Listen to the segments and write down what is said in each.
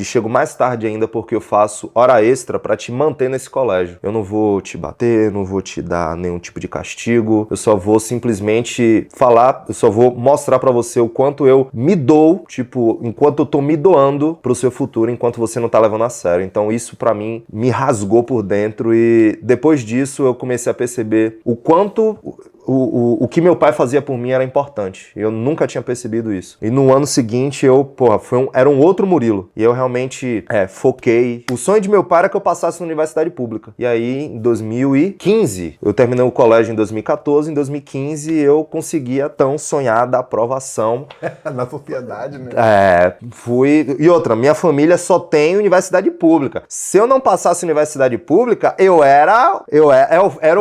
e chego mais tarde ainda porque eu faço hora extra pra te manter nesse colégio. Eu não vou te bater, não vou te dar nenhum tipo de castigo, eu só vou simplesmente falar, eu só vou mostrar pra você o quanto eu me dou, tipo, enquanto eu tô me doando pro seu futuro, enquanto você não tá levando a sério. Então isso pra mim me rasgou por dentro e depois disso eu comecei a perceber o quanto o que meu pai fazia por mim era importante. Eu nunca tinha percebido isso. E no ano seguinte eu, era um outro Murilo. E eu realmente foquei. O sonho de meu pai era que eu passasse na universidade pública. E aí, em 2015, eu terminei o colégio em 2014. Em 2015, eu consegui a tão sonhada aprovação. Na sociedade, né? Fui... E outra, minha família só tem universidade pública. Se eu não passasse universidade pública, eu era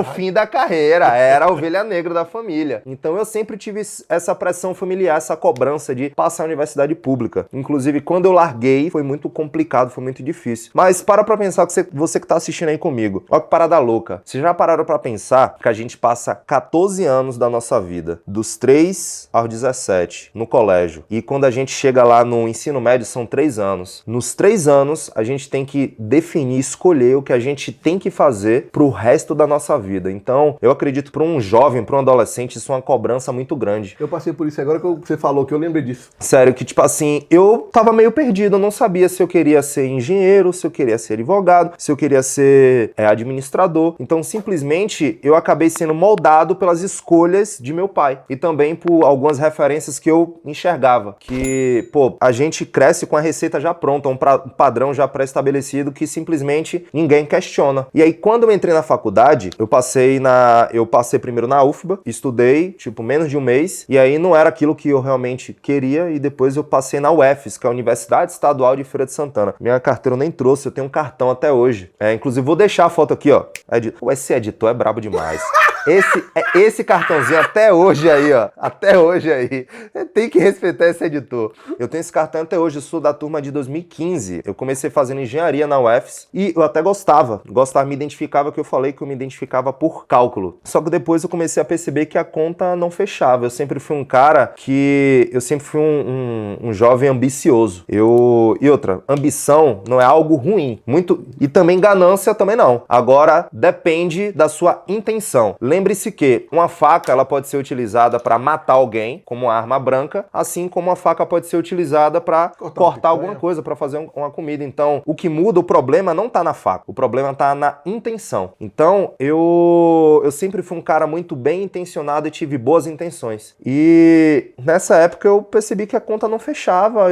o fim da carreira. Era a ovelha negra da família. Então eu sempre tive essa pressão familiar, essa cobrança de passar a universidade pública. Inclusive, quando eu larguei, foi muito complicado, foi muito difícil. Mas para pra pensar, que você que tá assistindo aí comigo. Olha que parada louca. Vocês já pararam pra pensar que a gente passa 14 anos da nossa vida, dos 3 aos 17, no colégio. E quando a gente chega lá no ensino médio, são 3 anos. Nos 3 anos, a gente tem que definir, escolher o que a gente tem que fazer pro resto da nossa vida. Então, eu acredito para um jovem, para um adolescente, isso é uma cobrança muito grande. Eu passei por isso agora que você falou, que eu lembrei disso. Sério, que tipo assim, eu tava meio perdido, eu não sabia se eu queria ser engenheiro, se eu queria ser advogado, se eu queria ser administrador. Então, simplesmente, eu acabei sendo moldado pelas escolhas de meu pai. E também por algumas referências que eu enxergava. Que, a gente cresce com a receita já pronta, um padrão já pré-estabelecido que simplesmente ninguém questiona. E aí, quando eu entrei na faculdade, eu passei primeiro na UFBA, estudei, menos de um mês, e aí não era aquilo que eu realmente queria, e depois eu passei na UFES, que é a Universidade Estadual de Feira de Santana. Minha carteira eu nem trouxe, eu tenho um cartão até hoje. Inclusive, vou deixar a foto aqui, ó. Esse editor é brabo demais. Esse cartãozinho até hoje aí, ó. Até hoje aí. Tem que respeitar esse editor. Eu tenho esse cartão até hoje, eu sou da turma de 2015. Eu comecei fazendo engenharia na UFES e eu até gostava, me identificava, que eu falei que eu me identificava por cálculo. Só que depois eu comecei a perceber que a conta não fechava. Eu sempre fui um cara eu sempre fui um jovem ambicioso. E outra, ambição não é algo ruim. E também ganância também não. Agora, depende da sua intenção. Lembre-se que uma faca ela pode ser utilizada para matar alguém, como uma arma branca, assim como uma faca pode ser utilizada para cortar alguma coisa, para fazer uma comida. Então, o que muda, o problema não tá na faca, o problema tá na intenção. Então, eu sempre fui um cara muito bem intencionado e tive boas intenções. E nessa época eu percebi que a conta não fechava.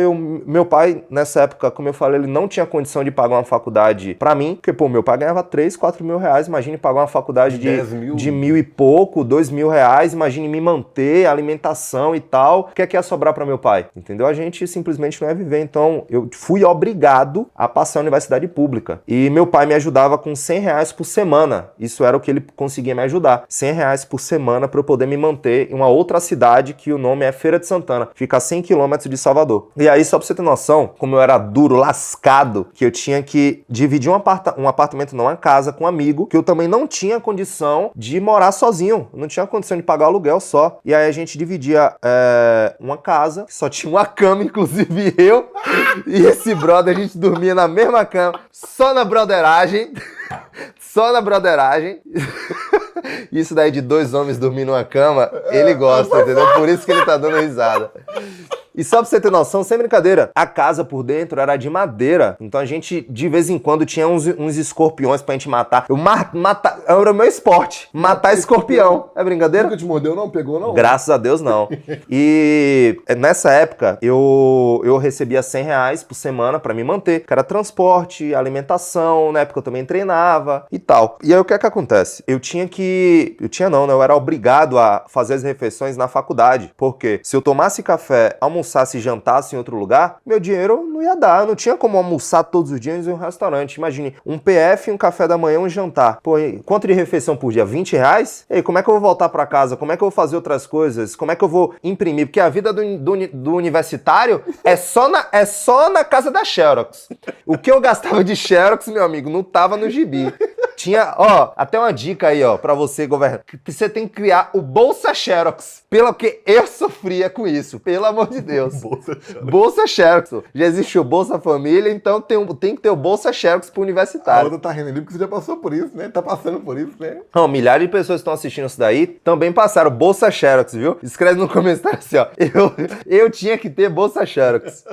Meu pai, nessa época, como eu falei, ele não tinha condição de pagar uma faculdade para mim, porque, meu pai ganhava 3, 4 mil reais. Imagine pagar uma faculdade de 1.000 e pouco, 2.000 reais, imagine me manter, alimentação e tal. O que é que ia sobrar para meu pai? Entendeu? A gente simplesmente não ia viver. Então, eu fui obrigado a passar a universidade pública. E meu pai me ajudava com 100 reais por semana. Isso era o que ele conseguia me ajudar. 100 reais por semana para eu poder me manter em uma outra cidade que o nome é Feira de Santana. Fica a 100 quilômetros de Salvador. E aí, só pra você ter noção, como eu era duro, lascado, que eu tinha que dividir uma casa com um amigo, que eu também não tinha condição de morar sozinho. Eu não tinha condição de pagar aluguel só. E aí a gente dividia uma casa, que só tinha uma cama, inclusive eu e esse brother, a gente dormia na mesma cama, só na broderagem. Só na broderagem. Isso daí de 2 homens dormindo numa cama, ele gosta, entendeu? Por isso que ele tá dando risada. E só pra você ter noção, sem brincadeira, a casa por dentro era de madeira. Então a gente, de vez em quando, tinha uns escorpiões pra gente matar. Era o meu esporte, matar escorpião. É brincadeira? Nunca te mordeu não? Pegou não? Graças a Deus não. E nessa época, eu recebia 100 reais por semana pra me manter. Que era transporte, alimentação, na época eu também treinava e tal. E aí o que é que acontece? Eu era obrigado a fazer as refeições na faculdade. Porque se eu tomasse café, almoçasse e jantasse em outro lugar, meu dinheiro não ia dar. Eu não tinha como almoçar todos os dias em um restaurante. Imagine, um PF, um café da manhã, um jantar. Pô, quanto de refeição por dia? 20 reais? Ei, como é que eu vou voltar pra casa? Como é que eu vou fazer outras coisas? Como é que eu vou imprimir? Porque a vida do universitário é só na casa da Xerox. O que eu gastava de Xerox, meu amigo, não tava no gibi. Tinha, ó, até uma dica aí, ó, pra você, governador. Que você tem que criar o Bolsa Xerox. Pelo que eu sofria com isso, pelo amor de Deus. Bolsa Xerox. Já existe o Bolsa Família, então tem que ter o Bolsa Xerox pro A universitário. outra tá rindo ali porque você já passou por isso, né? Tá passando por isso, né? Não, milhares de pessoas que estão assistindo isso daí também passaram Bolsa Xerox, viu? Escreve no comentário assim, ó. Eu tinha que ter Bolsa Xerox.